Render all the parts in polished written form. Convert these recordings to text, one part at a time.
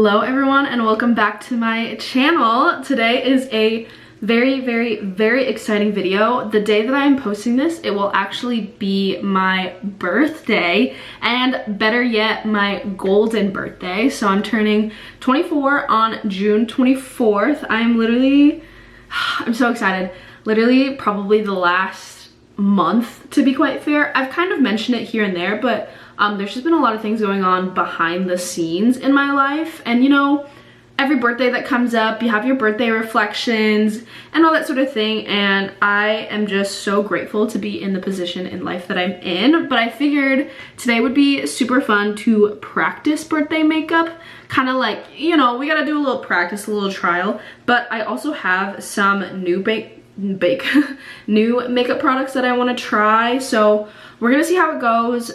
Hello everyone and welcome back to my channel. Today is a very exciting video. The day that I am posting this, it will actually be my birthday, and better yet, my golden birthday. So I'm turning 24 on June 24th. I'm so excited. Literally probably the last month, to be quite fair. I've kind of mentioned it here and there, but there's just been a lot of things going on behind the scenes in my life. And you know, every birthday that comes up, you have your birthday reflections and all that sort of thing. And I am just so grateful to be in the position in life that I'm in. But I figured today would be super fun to practice birthday makeup. Kind of like, you know, we gotta do a little practice, a little trial. But I also have some new new makeup products that I want to try, so we're gonna see how it goes.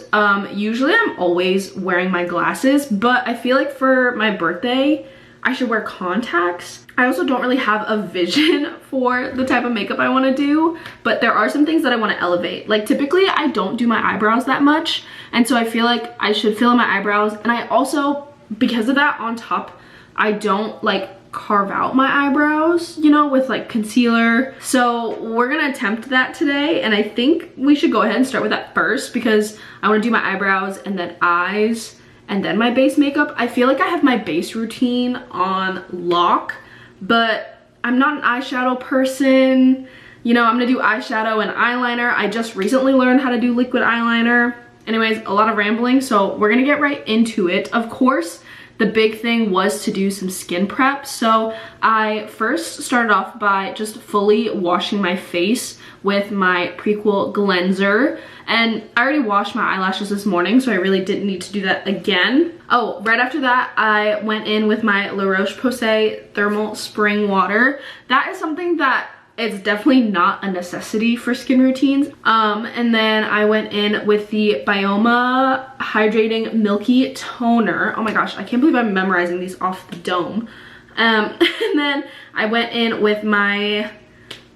Usually I'm always wearing my glasses, but I feel like for my birthday I should wear contacts. I also don't really have a vision for the type of makeup I want to do, but there are some things that I want to elevate. Like typically I don't do my eyebrows that much, and so I feel like I should fill in my eyebrows. And I also, because of that, on top, I don't like carve out my eyebrows, you know, with like concealer. So we're gonna attempt that today, and I think we should go ahead and start with that first because I want to do my eyebrows and then eyes and then my base makeup. I feel like I have my base routine on lock, but I'm not an eyeshadow person. You know, I'm gonna do eyeshadow and eyeliner. I just recently learned how to do liquid eyeliner. Anyways, a lot of rambling, so we're gonna get right into it. Of course, the big thing was to do some skin prep. So I first started off by just fully washing my face with my Prequel Cleanser. And I already washed my eyelashes this morning, so I really didn't need to do that again. Oh, right after that, I went in with my La Roche-Posay Thermal Spring Water. That is something that it's definitely not a necessity for skin routines. And then I went in with the Bioma Hydrating Milky Toner. Oh my gosh, I can't believe I'm memorizing these off the dome. And then I went in with my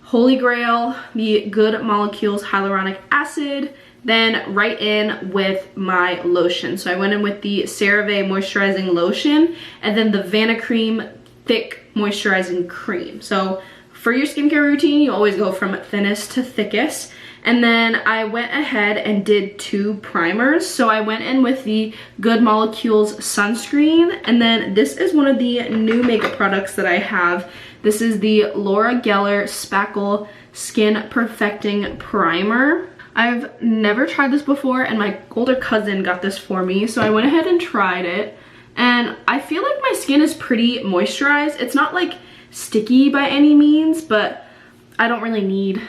Holy Grail, the Good Molecules Hyaluronic Acid. Then right in with my lotion. So I went in with the CeraVe Moisturizing Lotion and then the Vanicream Thick Moisturizing Cream. So for your skincare routine, you always go from thinnest to thickest. And then I went ahead and did two primers. So I went in with the Good Molecules Sunscreen, and then this is one of the new makeup products that I have. This is the Laura Geller Spackle Skin Perfecting Primer. I've never tried this before, and my older cousin got this for me, so I went ahead and tried it. And I feel like my skin is pretty moisturized. It's not like sticky by any means, but I don't really need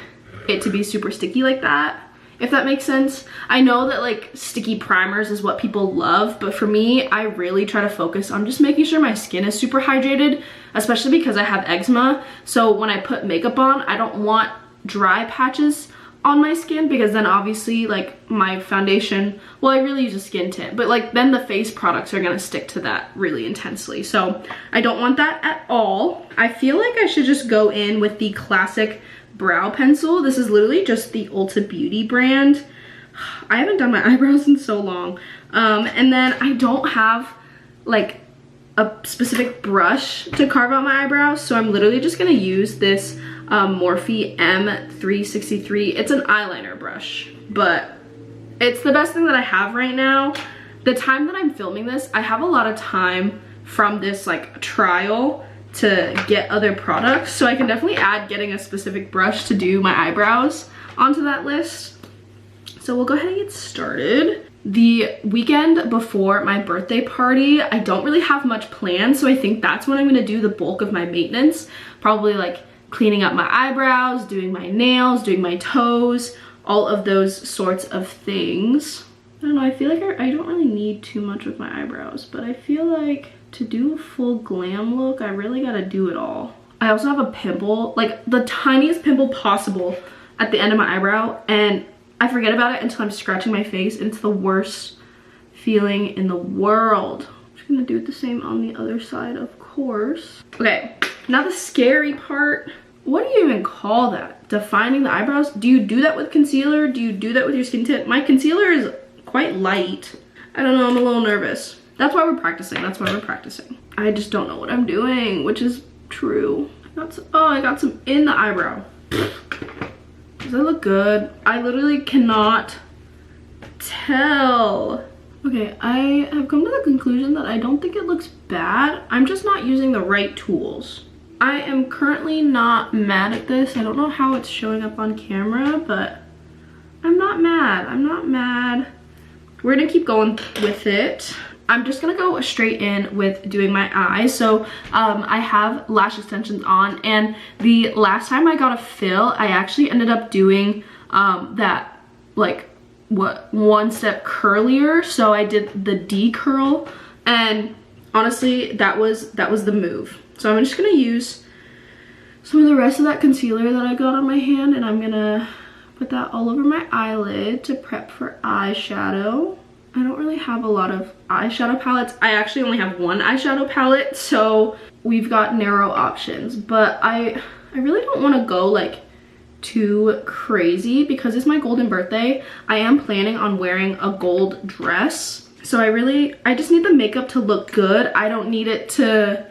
it to be super sticky like that, if that makes sense. I know that like sticky primers is what people love, but for me, I really try to focus on just making sure my skin is super hydrated, especially because I have eczema. So when I put makeup on, I don't want dry patches on my skin, because then obviously like my foundation, well, I really use a skin tint, but like then the face products are gonna stick to that really intensely. So I don't want that at all. I feel like I should just go in with the classic brow pencil. This is literally just the Ulta Beauty brand. I haven't done my eyebrows in so long. And then I don't have like a specific brush to carve out my eyebrows, so I'm literally just gonna use this Morphe M363. It's an eyeliner brush, but it's the best thing that I have right now. The time that I'm filming this, I have a lot of time from this like trial to get other products, so I can definitely add getting a specific brush to do my eyebrows onto that list. So we'll go ahead and get started. The weekend before my birthday party, I don't really have much planned, so I think that's when I'm gonna do the bulk of my maintenance. Probably like cleaning up my eyebrows, doing my nails, doing my toes, all of those sorts of things. I don't know, I feel like I don't really need too much with my eyebrows, but I feel like to do a full glam look, I really gotta do it all. I also have a pimple, like the tiniest pimple possible at the end of my eyebrow, and I forget about it until I'm scratching my face, and it's the worst feeling in the world. I'm just gonna do the same on the other side, of course. Okay, now the scary part. What do you even call that? Defining the eyebrows? Do you do that with concealer? Do you do that with your skin tint? My concealer is quite light. I don't know, I'm a little nervous. That's why we're practicing. That's why we're practicing. I just don't know what I'm doing, which is true. I got some in the eyebrow. Does that look good? I literally cannot tell. Okay, I have come to the conclusion that I don't think it looks bad. I'm just not using the right tools. I am currently not mad at this. I don't know how it's showing up on camera, but I'm not mad. I'm not mad. We're gonna keep going with it. I'm just gonna go straight in with doing my eyes. So I have lash extensions on, and the last time I got a fill, I actually ended up doing that like one step curlier. So I did the D curl, and honestly that was the move. So I'm just gonna use some of the rest of that concealer that I got on my hand, and I'm gonna put that all over my eyelid to prep for eyeshadow. I don't really have a lot of eyeshadow palettes. I actually only have one eyeshadow palette, so we've got narrow options. But I really don't want to go like too crazy because it's my golden birthday. I am planning on wearing a gold dress. So I just need the makeup to look good. I don't need it to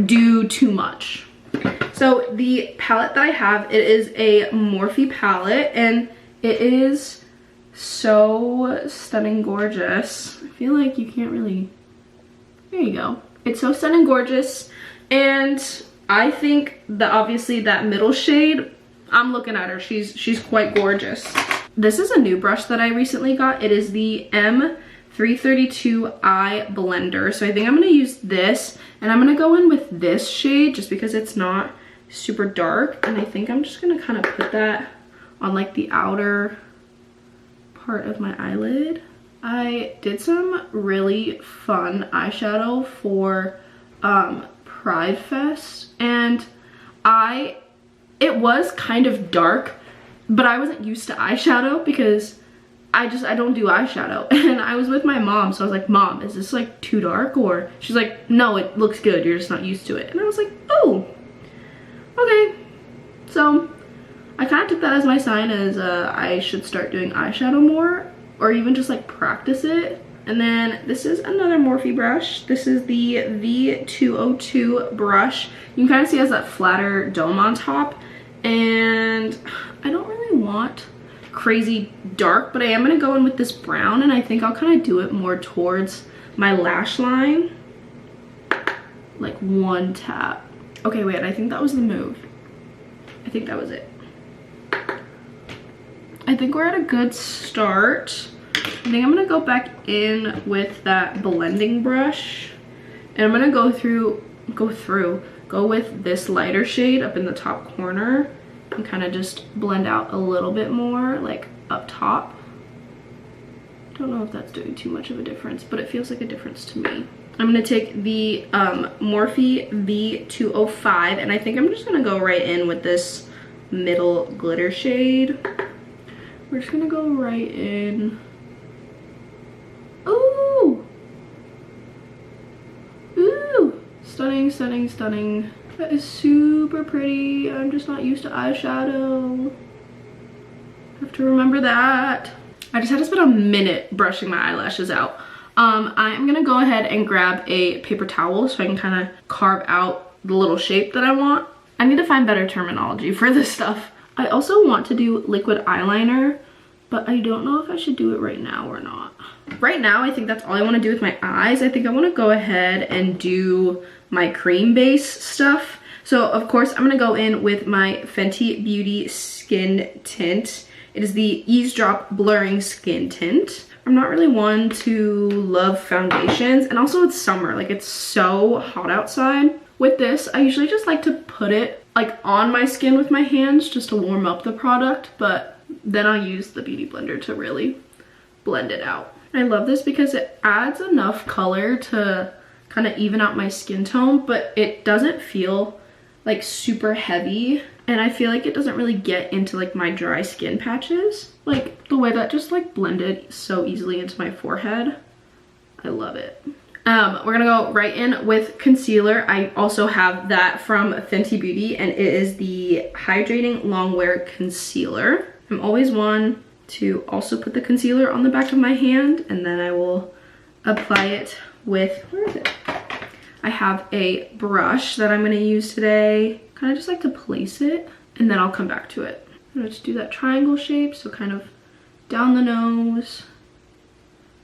do too much. So the palette that I have, it is a Morphe palette, and it is so stunning gorgeous. I feel like you can't really, there you go. It's so stunning gorgeous, and I think that obviously that middle shade, I'm looking at her, she's quite gorgeous. This is a new brush that I recently got. It is the M332i blender. So I think I'm gonna use this, and I'm gonna go in with this shade just because it's not super dark, and I think I'm just gonna kind of put that on like the outer part of my eyelid. I did some really fun eyeshadow for Pride Fest, and it was kind of dark, but I wasn't used to eyeshadow because I don't do eyeshadow. And I was with my mom, so I was like, Mom, is this like too dark? Or she's like, no, it looks good, you're just not used to it. And I was like, oh, okay. So I kind of took that as my sign as I should start doing eyeshadow more, or even just like practice it. And then this is another Morphe brush. This is the V202 brush. You can kind of see it has that flatter dome on top, and I don't really want crazy dark, but I am going to go in with this brown, and I think I'll kind of do it more towards my lash line, like one tap. Okay, wait, I think that was the move. I think that was it. I think we're at a good start. I think I'm gonna go back in with that blending brush, and I'm gonna go with this lighter shade up in the top corner and kind of just blend out a little bit more like up top. Don't know if that's doing too much of a difference, but it feels like a difference to me. I'm gonna take the Morphe V205, and I think I'm just gonna go right in with this middle glitter shade. We're just gonna go right in. Ooh! Ooh! Stunning, stunning, stunning. That is super pretty. I'm just not used to eyeshadow. Have to remember that. I just had to spend a minute brushing my eyelashes out. I'm gonna go ahead and grab a paper towel so I can kind of carve out the little shape that I want. I need to find better terminology for this stuff. I also want to do liquid eyeliner, but I don't know if I should do it right now or not. Right now, I think that's all I want to do with my eyes. I think I want to go ahead and do my cream base stuff. So of course, I'm gonna go in with my Fenty Beauty Skin Tint. It is the Eavesdrop Blurring Skin Tint. I'm not really one to love foundations, and also it's summer, like it's so hot outside. With this, I usually just like to put it like on my skin with my hands just to warm up the product, but then I'll use the Beauty Blender to really blend it out. I love this because it adds enough color to kind of even out my skin tone, but it doesn't feel like super heavy, and I feel like it doesn't really get into like my dry skin patches. Like the way that just like blended so easily into my forehead. I love it. We're gonna go right in with concealer. I also have that from Fenty Beauty, and it is the Hydrating Longwear Concealer. I'm always one to also put the concealer on the back of my hand, and then I will apply it with, where is it? I have a brush that I'm gonna use today. Kind of just like to place it, and then I'll come back to it. I'm gonna just do that triangle shape, so kind of down the nose,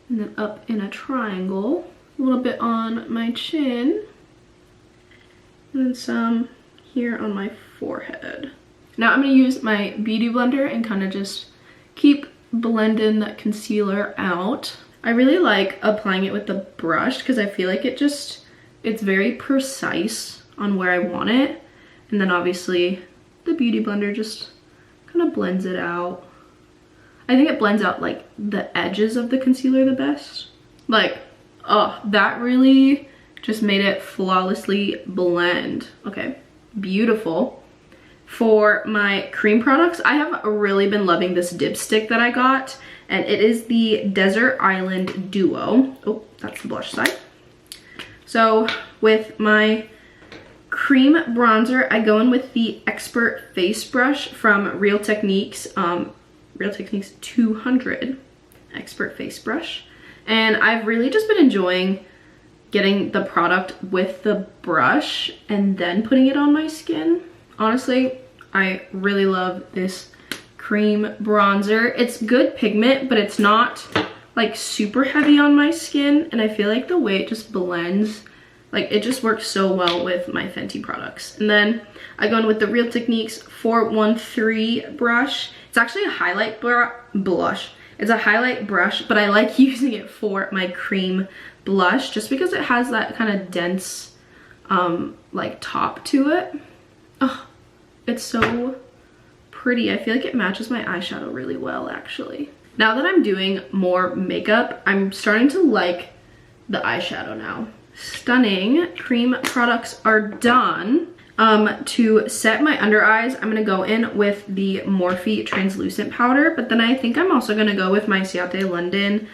and then up in a triangle. A little bit on my chin, and then some here on my forehead. Now I'm gonna use my Beauty Blender and kind of just keep blending that concealer out. I really like applying it with the brush because I feel like it's very precise on where I want it. And then obviously the Beauty Blender just kind of blends it out. I think it blends out like the edges of the concealer the best. Like, oh, that really just made it flawlessly blend. Okay, beautiful. For my cream products, I have really been loving this dipstick that I got, and it is the Desert Island Duo. Oh, that's the blush side. So with my cream bronzer, I go in with the Expert Face Brush from Real Techniques, Real Techniques 200 Expert Face Brush. And I've really just been enjoying getting the product with the brush and then putting it on my skin. Honestly, I really love this cream bronzer. It's good pigment, but it's not like super heavy on my skin, and I feel like the way it just blends, like it just works so well with my Fenty products. And then I go in with the Real Techniques 413 brush. It's actually a highlight blush. It's a highlight brush, but I like using it for my cream blush just because it has that kind of dense like top to it. Oh, it's so pretty. I feel like it matches my eyeshadow really well, actually. Now that I'm doing more makeup, I'm starting to like the eyeshadow now. Stunning cream products are done. To set my under eyes, I'm gonna go in with the Morphe translucent powder, but then I think I'm also gonna go with my Ciate London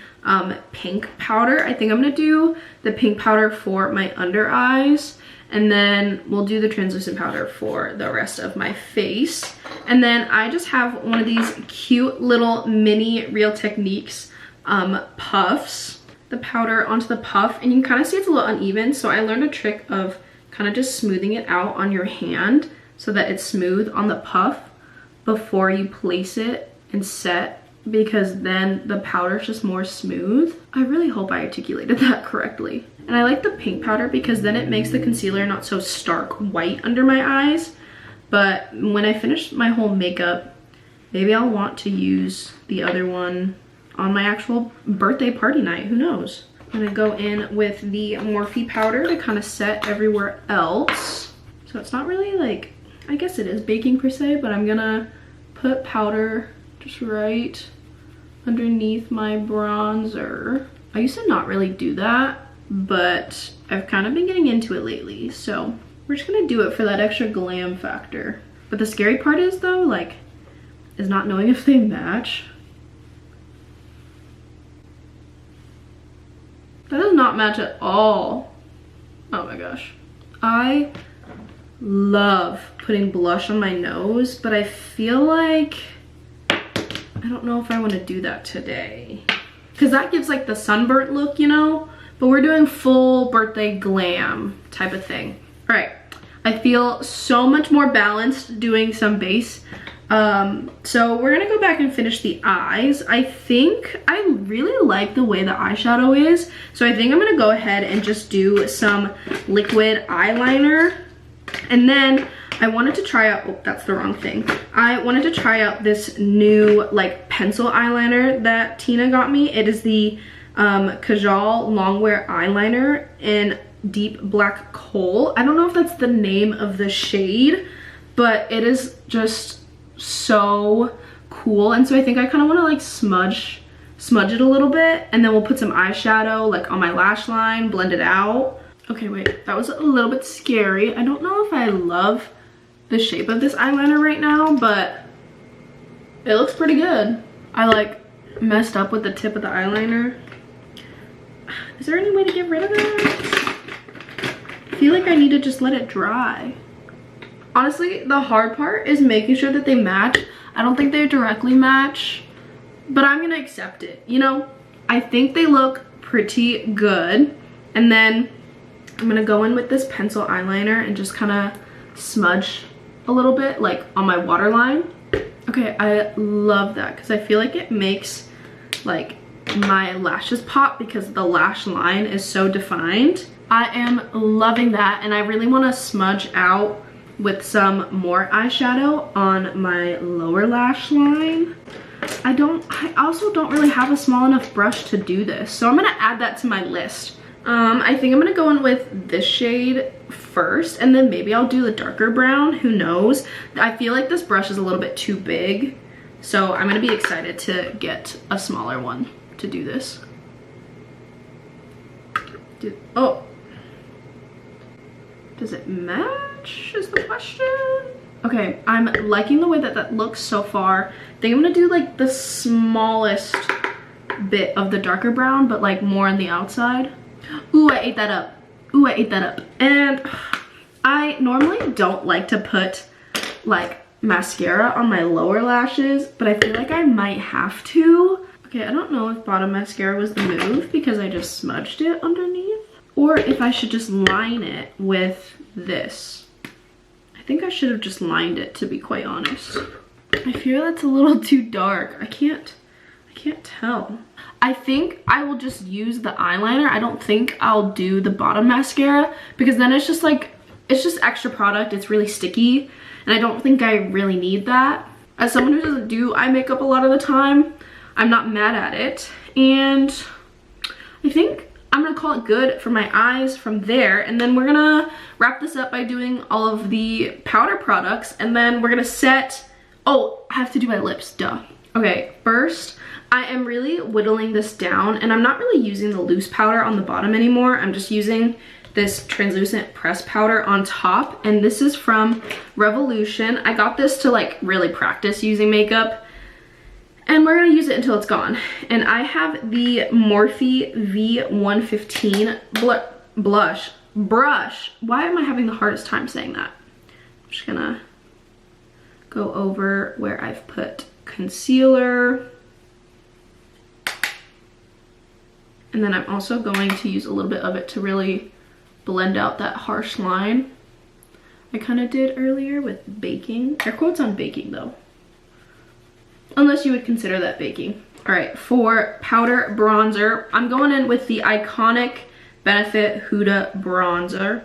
pink powder. I think I'm gonna do the pink powder for my under eyes, and then we'll do the translucent powder for the rest of my face. And then I just have one of these cute little mini Real Techniques puffs. The powder onto the puff, and you can kind of see it's a little uneven, so I learned a trick of kind of just smoothing it out on your hand so that it's smooth on the puff before you place it and set, because then the powder is just more smooth. I really hope I articulated that correctly. And I like the pink powder because then it makes the concealer not so stark white under my eyes. But when I finish my whole makeup, maybe I'll want to use the other one on my actual birthday party night, who knows? I'm gonna go in with the Morphe powder to kind of set everywhere else. So it's not really like, I guess it is baking per se, but I'm gonna put powder just right underneath my bronzer. I used to not really do that, but I've kind of been getting into it lately. So we're just gonna do it for that extra glam factor. But the scary part is though, like, is not knowing if they match. That does not match at all. Oh my gosh. I love putting blush on my nose, but I feel like I don't know if I want to do that today, because that gives like the sunburnt look, you know, but we're doing full birthday glam type of thing. All right, I feel so much more balanced doing some base. So we're gonna go back and finish the eyes. I think I really like the way the eyeshadow is, so I think I'm gonna go ahead and just do some liquid eyeliner. And then I wanted to try out, oh, that's the wrong thing. I wanted to try out this new like pencil eyeliner that Tina got me. It is the Kajal Longwear eyeliner in deep black coal. I don't know if that's the name of the shade, but it is just so cool. And so I think I kind of want to like smudge it a little bit, and then we'll put some eyeshadow like on my lash line, blend it out. Okay, wait, that was a little bit scary. I don't know if I love the shape of this eyeliner right now, but it looks pretty good. I like messed up with the tip of the eyeliner. Is there any way to get rid of that? I feel like I need to just let it dry. Honestly, the hard part is making sure that they match. I don't think they directly match, but I'm gonna accept it, you know? I think they look pretty good. And then I'm gonna go in with this pencil eyeliner and just kind of smudge a little bit, like on my waterline. Okay, I love that because I feel like it makes like my lashes pop because the lash line is so defined. I am loving that, and I really want to smudge out with some more eyeshadow on my lower lash line. I also don't really have a small enough brush to do this, so I'm gonna add that to my list. I think I'm gonna go in with this shade first, and then maybe I'll do the darker brown, who knows. I feel like this brush is a little bit too big, so I'm gonna be excited to get a smaller one to do this. Oh, does it match is the question? Okay, I'm liking the way that that looks so far. I think I'm gonna do like the smallest bit of the darker brown, but like more on the outside. Ooh, I ate that up. Ooh, I ate that up. And I normally don't like to put like mascara on my lower lashes, but I feel like I might have to. Okay, I don't know if bottom mascara was the move because I just smudged it underneath, or if I should just line it with this. I think I should have just lined it, to be quite honest. I feel that's a little too dark. I can't tell. I think I will just use the eyeliner. I don't think I'll do the bottom mascara because then it's just like, it's just extra product. It's really sticky and I don't think I really need that. As someone who doesn't do eye makeup a lot of the time, I'm not mad at it. And I think I'm gonna call it good for my eyes from there. And then we're gonna wrap this up by doing all of the powder products. And then we're gonna set, oh, I have to do my lips, duh. Okay, first, I am really whittling this down, and I'm not really using the loose powder on the bottom anymore. I'm just using this translucent pressed powder on top, and this is from Revolution. I got this to like really practice using makeup, and we're gonna use it until it's gone. And I have the Morphe V115 brush. Why am I having the hardest time saying that? I'm just gonna go over where I've put concealer. And then I'm also going to use a little bit of it to really blend out that harsh line I kind of did earlier with baking. Air quotes on baking though. Unless you would consider that baking. All right, for powder bronzer, I'm going in with the iconic Benefit Huda bronzer.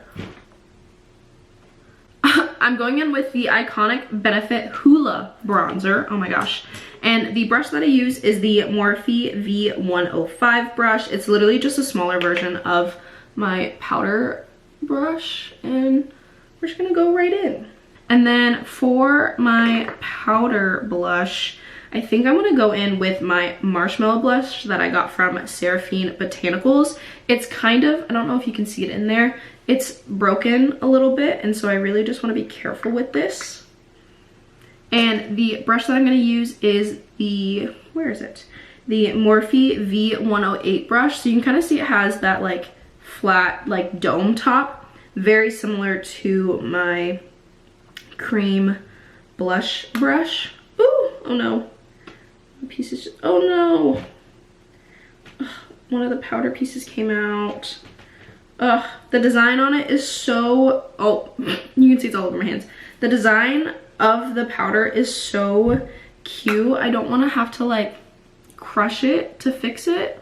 I'm going in with the iconic Benefit Hoola bronzer. Oh my gosh. And the brush that I use is the Morphe V105 brush. It's literally just a smaller version of my powder brush. And we're just gonna go right in. And then for my powder blush, I think I'm gonna go in with my marshmallow blush that I got from Seraphine Botanicals. It's kind of, I don't know if you can see it in there, it's broken a little bit, and so I really just wanna be careful with this. And the brush that I'm gonna use is the, where is it? The Morphe V108 brush. So you can kind of see it has that like flat, like dome top, very similar to my cream blush brush. Ooh, oh no. Pieces just, oh no. Ugh, one of the powder pieces came out. Ugh, the design on it is so, oh, you can see it's all over my hands. The design of the powder is so cute. I don't want to have to like crush it to fix it,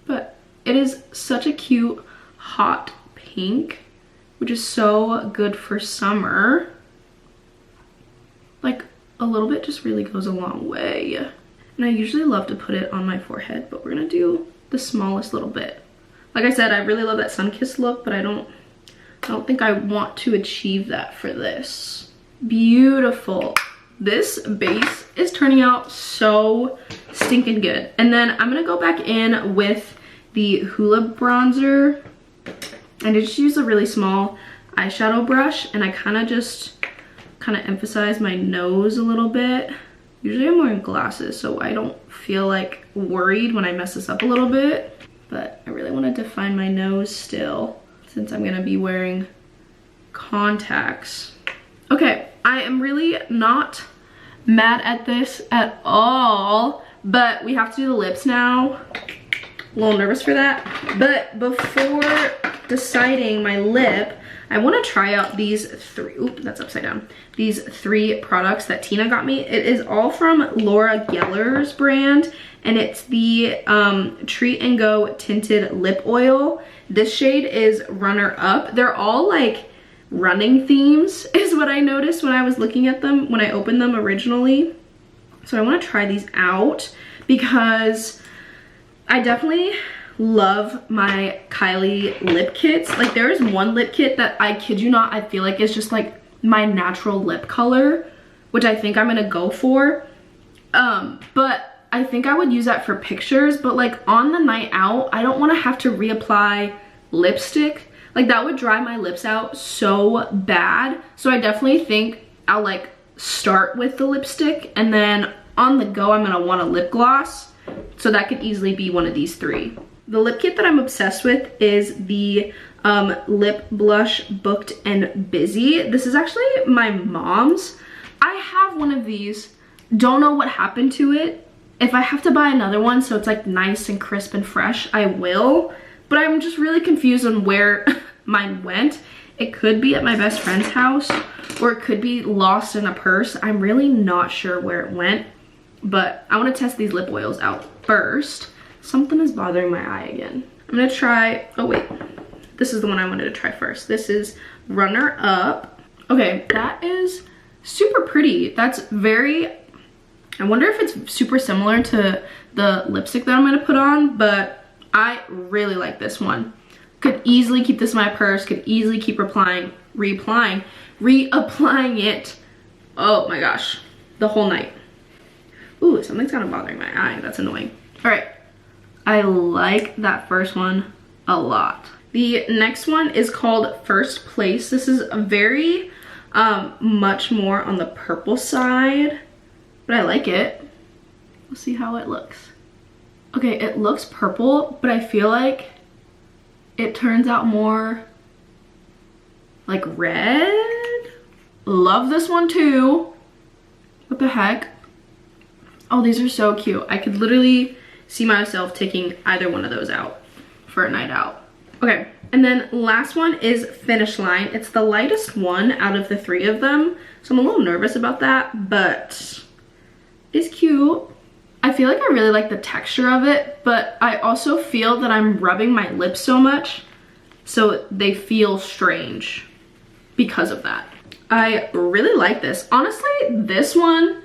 but it is such a cute hot pink, which is so good for summer. Like a little bit just really goes a long way. And I usually love to put it on my forehead, but we're gonna do the smallest little bit. Like I said, I really love that sun-kissed look, but I don't think I want to achieve that for this. Beautiful. This base is turning out so stinking good. And then I'm gonna go back in with the Hoola bronzer. And I just use a really small eyeshadow brush, and I kind of emphasize my nose a little bit. Usually I'm wearing glasses, so I don't feel like worried when I mess this up a little bit, but I really want to define my nose still since I'm gonna be wearing contacts. Okay, I am really not mad at this at all, but we have to do the lips now. A little nervous for that. But before deciding my lip, I want to try out these three, oop, that's upside down. These three products that Tina got me. It is all from Laura Geller's brand, and it's the Treat and Go Tinted Lip Oil. This shade is Runner Up. They're all like running themes is what I noticed when I was looking at them, when I opened them originally. So I want to try these out because I definitely love my Kylie lip kits. Like there is one lip kit that I kid you not, I feel like is just like my natural lip color, which I think I'm gonna go for. But I think I would use that for pictures, but like on the night out, I don't want to have to reapply lipstick. Like that would dry my lips out so bad. So I definitely think I'll like start with the lipstick, and then on the go, I'm gonna want a lip gloss. So that could easily be one of these three. The lip kit that I'm obsessed with is the Lip Blush Booked and Busy. This is actually my mom's. I have one of these. Don't know what happened to it. If I have to buy another one so it's like nice and crisp and fresh, I will. But I'm just really confused on where mine went. It could be at my best friend's house, or it could be lost in a purse. I'm really not sure where it went, but I want to test these lip oils out first. Something is bothering my eye again. I'm gonna try, oh wait, this is the one I wanted to try first. This is Runner Up. Okay, that is super pretty. That's very, I wonder if it's super similar to the lipstick that I'm gonna put on, but I really like this one. Could easily keep this in my purse, could easily keep reapplying it, oh my gosh, the whole night. Ooh, something's kind of bothering my eye, that's annoying. All right, I like that first one a lot. The next one is called First Place. This is a very much more on the purple side, but I like it. We'll see how it looks. Okay, it looks purple, but I feel like it turns out more like red. Love this one too. What the heck? Oh, these are so cute. I could literally see myself taking either one of those out for a night out. Okay, and then last one is Finish Line. It's the lightest one out of the three of them, so I'm a little nervous about that, but it's cute. I feel like I really like the texture of it, but I also feel that I'm rubbing my lips so much, so they feel strange because of that. I really like this. Honestly, this one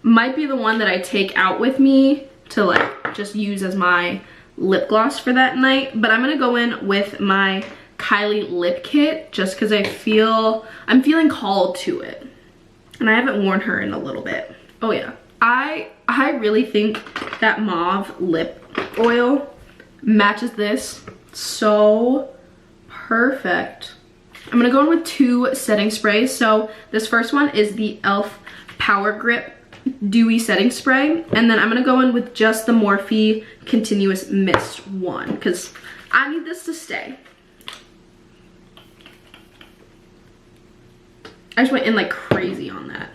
might be the one that I take out with me to like just use as my lip gloss for that night, but I'm gonna go in with my Kylie lip kit just because I'm feeling called to it, and I haven't worn her in a little bit. Oh yeah, I really think that mauve lip oil matches this so perfect. I'm gonna go in with two setting sprays. So this first one is the e.l.f. Power Grip Dewy Setting Spray, and then I'm gonna go in with just the Morphe Continuous Mist one because I need this to stay. I just went in like crazy on that.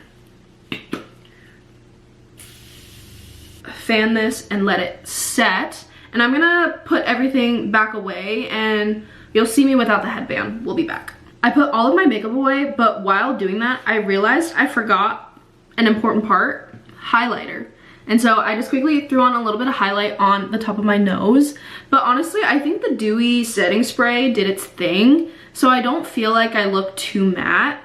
Fan this and let it set, and I'm gonna put everything back away and you'll see me without the headband. We'll be back. I put all of my makeup away, but while doing that I realized I forgot an important part, highlighter. And so I just quickly threw on a little bit of highlight on the top of my nose, but honestly I think the dewy setting spray did its thing, so I don't feel like I look too matte.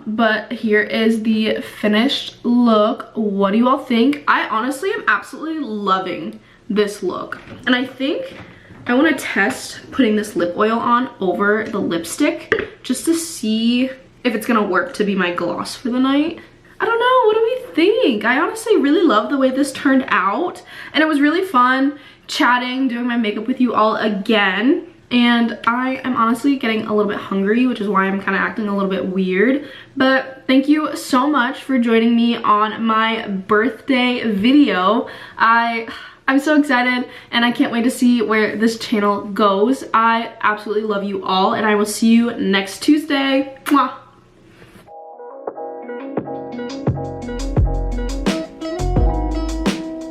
But here is the finished look. What do you all think? I honestly am absolutely loving this look, and I think I want to test putting this lip oil on over the lipstick just to see if it's gonna work to be my gloss for the night. I don't know, what do we think? I honestly really love the way this turned out, and it was really fun chatting, doing my makeup with you all again. And I am honestly getting a little bit hungry, which is why I'm kind of acting a little bit weird. But thank you so much for joining me on my birthday video. I'm so excited and I can't wait to see where this channel goes. I absolutely love you all, and I will see you next Tuesday. Mwah.